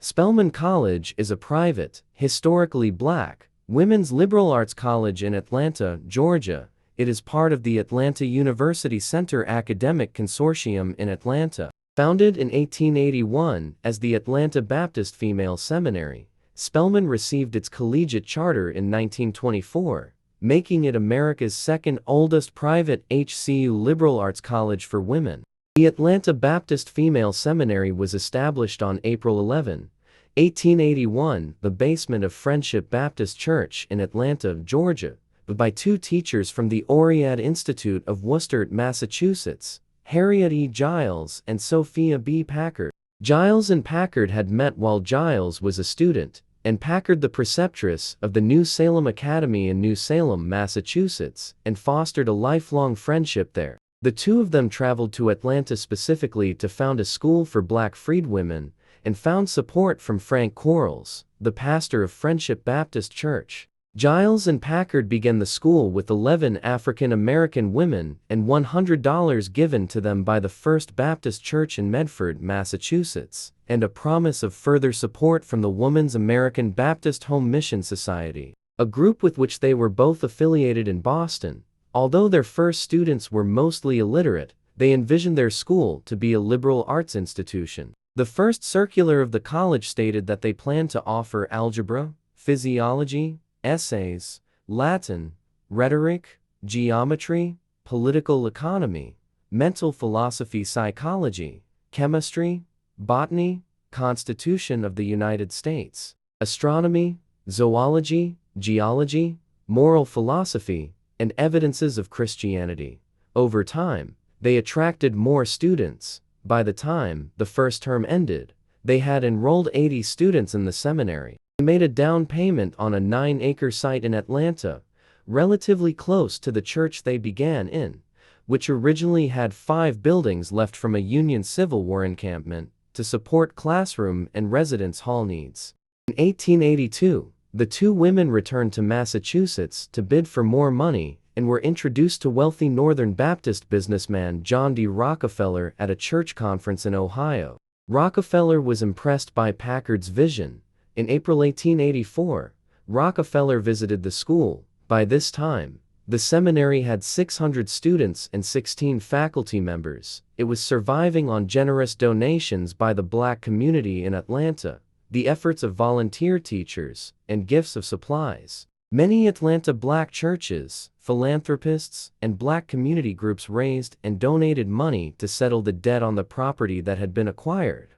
Spelman College is a private, historically black, women's liberal arts college in Atlanta, Georgia. It is part of the Atlanta University Center Academic Consortium in Atlanta. Founded in 1881 as the Atlanta Baptist Female Seminary, Spelman received its collegiate charter in 1924, making it America's second oldest private HBCU liberal arts college for women. The Atlanta Baptist Female Seminary was established on April 11, 1881, the basement of Friendship Baptist Church in Atlanta, Georgia, by two teachers from the Oriad Institute of Worcester, Massachusetts, Harriet E. Giles and Sophia B. Packard. Giles and Packard had met while Giles was a student, and Packard the preceptress of the New Salem Academy in New Salem, Massachusetts, and fostered a lifelong friendship there. The two of them traveled to Atlanta specifically to found a school for black freedwomen, and found support from Frank Quarles, the pastor of Friendship Baptist Church. Giles and Packard began the school with 11 African American women and $100 given to them by the First Baptist Church in Medford, Massachusetts, and a promise of further support from the Woman's American Baptist Home Mission Society, a group with which they were both affiliated in Boston. Although their first students were mostly illiterate, they envisioned their school to be a liberal arts institution. The first circular of the college stated that they planned to offer algebra, physiology, essays, Latin, rhetoric, geometry, political economy, mental philosophy, psychology, chemistry, botany, Constitution of the United States, astronomy, zoology, geology, moral philosophy, and evidences of Christianity. Over time, they attracted more students. By the time the first term ended, they had enrolled 80 students in the seminary. They made a down payment on a 9-acre site in Atlanta, relatively close to the church they began in, which originally had 5 buildings left from a Union Civil War encampment to support classroom and residence hall needs. In 1882, the two women returned to Massachusetts to bid for more money and were introduced to wealthy Northern Baptist businessman John D. Rockefeller at a church conference in Ohio. Rockefeller was impressed by Packard's vision. In April 1884, Rockefeller visited the school. By this time, the seminary had 600 students and 16 faculty members. It was surviving on generous donations by the black community in Atlanta, the efforts of volunteer teachers, and gifts of supplies. Many Atlanta black churches, philanthropists, and black community groups raised and donated money to settle the debt on the property that had been acquired.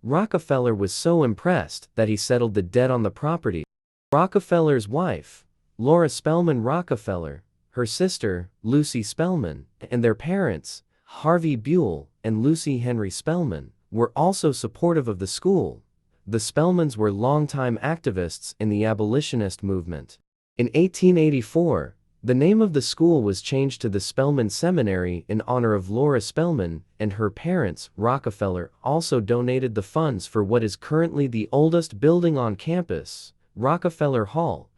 Rockefeller was so impressed that he settled the debt on the property. Rockefeller's wife, Laura Spelman Rockefeller, her sister, Lucy Spelman, and their parents, Harvey Buell and Lucy Henry Spelman, were also supportive of the school. The Spelmans were longtime activists in the abolitionist movement. In 1884, the name of the school was changed to the Spelman Seminary in honor of Laura Spelman, and her parents, Rockefeller, also donated the funds for what is currently the oldest building on campus, Rockefeller Hall,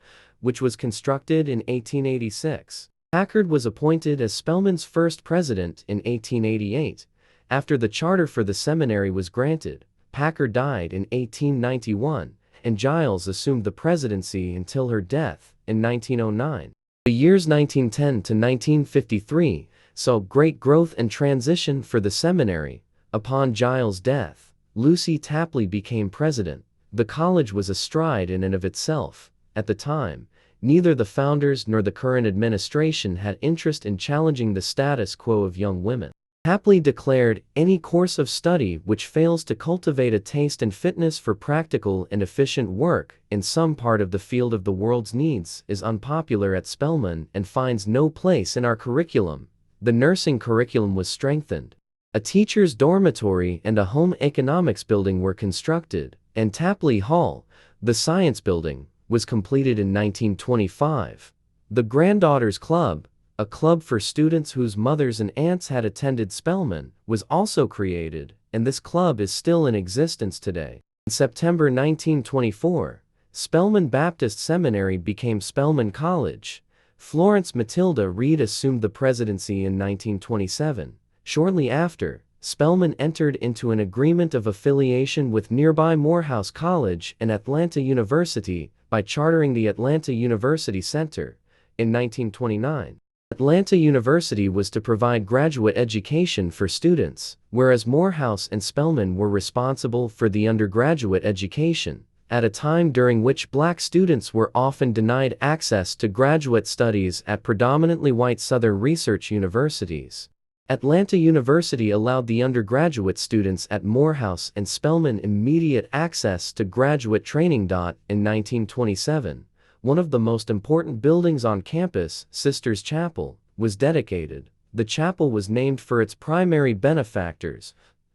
which was constructed in 1886. Packard was appointed as Spelman's first president in 1888. After the charter for the seminary was granted, Packard died in 1891, and Giles assumed the presidency until her death in 1909. The years 1910 to 1953 saw great growth and transition for the seminary. Upon Giles' death, Lucy Tapley became president. The college was a stride in and of itself. At the time, neither the founders nor the current administration had interest in challenging the status quo of young women. Tapley declared, "Any course of study which fails to cultivate a taste and fitness for practical and efficient work in some part of the field of the world's needs is unpopular at Spelman and finds no place in our curriculum." The nursing curriculum was strengthened. A teacher's dormitory and a home economics building were constructed, and Tapley Hall, the science building, was completed in 1925. The Granddaughters Club, a club for students whose mothers and aunts had attended Spelman, was also created, and this club is still in existence today. In September 1924, Spelman Baptist Seminary became Spelman College. Florence Matilda Reed assumed the presidency in 1927. Shortly after, Spelman entered into an agreement of affiliation with nearby Morehouse College and Atlanta University by chartering the Atlanta University Center. In 1929, Atlanta University was to provide graduate education for students, whereas Morehouse and Spelman were responsible for the undergraduate education, at a time during which black students were often denied access to graduate studies at predominantly white Southern research universities. Atlanta University allowed the undergraduate students at Morehouse and Spelman immediate access to graduate training. In 1927, one of the most important buildings on campus, Sisters Chapel, was dedicated. The chapel was named for its primary benefactors,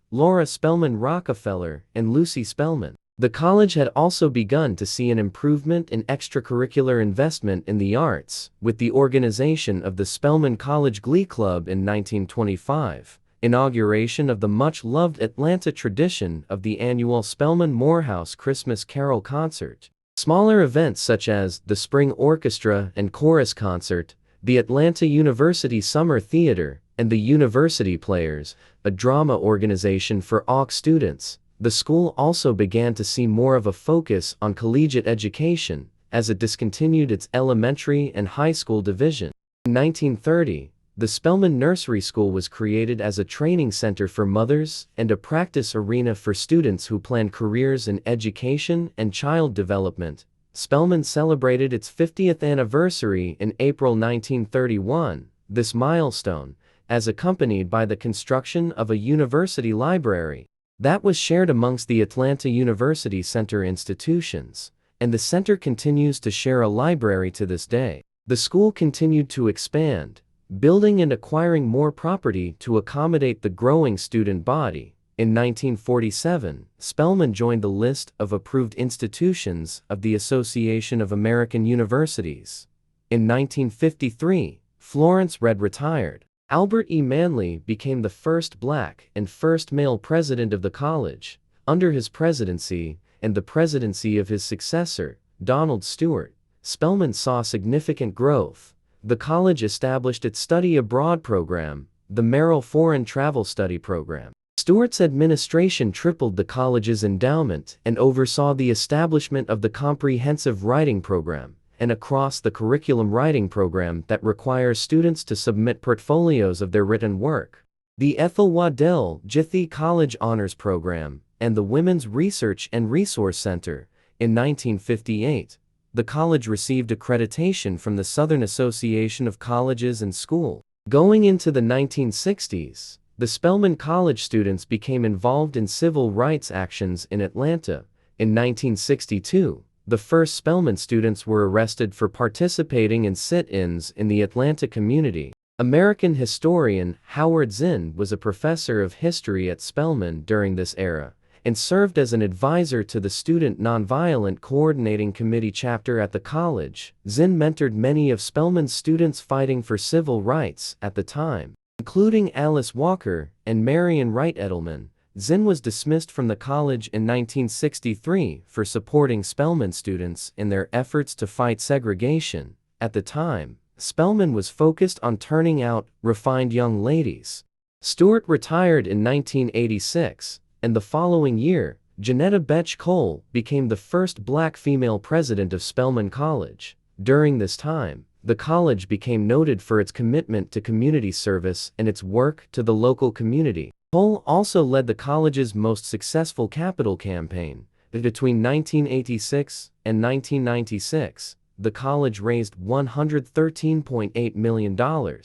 Laura Spelman Rockefeller and Lucy Spelman. The college had also begun to see an improvement in extracurricular investment in the arts, with the organization of the Spelman College Glee Club in 1925, inauguration of the much-loved Atlanta tradition of the annual Spelman Morehouse Christmas Carol Concert, smaller events such as the Spring Orchestra and Chorus Concert, the Atlanta University Summer Theater, and the University Players, a drama organization for AUC students. The school also began to see more of a focus on collegiate education, as it discontinued its elementary and high school division. In 1930, the Spelman Nursery School was created as a training center for mothers and a practice arena for students who planned careers in education and child development. Spelman celebrated its 50th anniversary in April 1931. This milestone, as accompanied by the construction of a university library that was shared amongst the Atlanta University Center institutions, and the center continues to share a library to this day. The school continued to expand, building and acquiring more property to accommodate the growing student body. In 1947, Spelman joined the list of approved institutions of the Association of American Universities. In 1953, Florence Redd retired. Albert E. Manley became the first black and first male president of the college. Under his presidency, and the presidency of his successor, Donald Stewart, Spelman saw significant growth. The college established its study abroad program, the Merrill Foreign Travel Study Program. Stewart's administration tripled the college's endowment and oversaw the establishment of the Comprehensive Writing Program, and across the curriculum writing program that requires students to submit portfolios of their written work, the Ethel Waddell Jithy College Honors Program, and the Women's Research and Resource Center. In 1958, the college received accreditation from the Southern Association of Colleges and Schools. Going into the 1960s, the Spelman College students became involved in civil rights actions in Atlanta. In 1962, the first Spelman students were arrested for participating in sit-ins in the Atlanta community. American historian Howard Zinn was a professor of history at Spelman during this era, and served as an advisor to the Student Nonviolent Coordinating Committee chapter at the college. Zinn mentored many of Spelman's students fighting for civil rights at the time, including Alice Walker and Marion Wright Edelman. Zinn was dismissed from the college in 1963 for supporting Spelman students in their efforts to fight segregation. At the time, Spelman was focused on turning out refined young ladies. Stewart retired in 1986, and the following year, Janetta Betch Cole became the first black female president of Spelman College. During this time, the college became noted for its commitment to community service and its work to the local community. Cole also led the college's most successful capital campaign. Between 1986 and 1996, the college raised $113.8 million,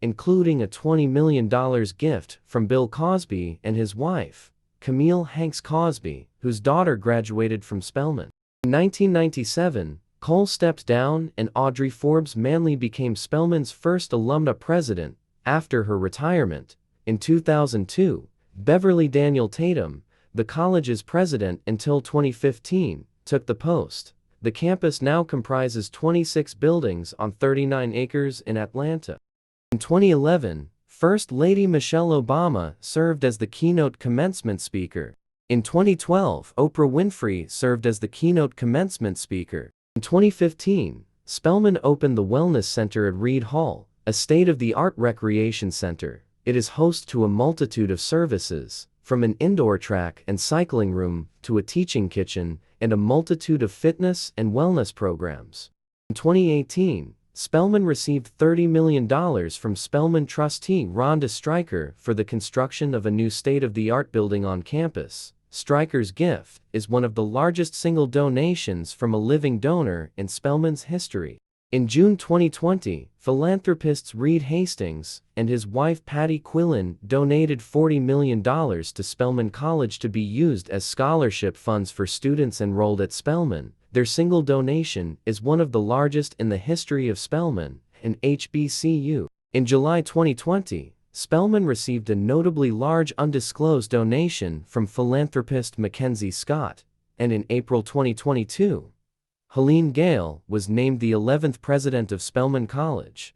including a $20 million gift from Bill Cosby and his wife, Camille Hanks Cosby, whose daughter graduated from Spelman. In 1997, Cole stepped down and Audrey Forbes Manley became Spelman's first alumna president after her retirement. In 2002, Beverly Daniel Tatum, the college's president until 2015, took the post. The campus now comprises 26 buildings on 39 acres in Atlanta. In 2011, First Lady Michelle Obama served as the keynote commencement speaker. In 2012, Oprah Winfrey served as the keynote commencement speaker. In 2015, Spelman opened the Wellness Center at Reed Hall, a state-of-the-art recreation center. It is host to a multitude of services, from an indoor track and cycling room to a teaching kitchen and a multitude of fitness and wellness programs. In 2018, Spelman received $30 million from Spelman trustee Rhonda Stryker for the construction of a new state-of-the-art building on campus. Stryker's gift is one of the largest single donations from a living donor in Spelman's history. In June 2020, philanthropists Reed Hastings and his wife Patty Quillen donated $40 million to Spelman College to be used as scholarship funds for students enrolled at Spelman. Their single donation is one of the largest in the history of Spelman, an HBCU. In July 2020, Spelman received a notably large undisclosed donation from philanthropist Mackenzie Scott, and in April 2022, Helene Gayle was named the 11th president of Spelman College.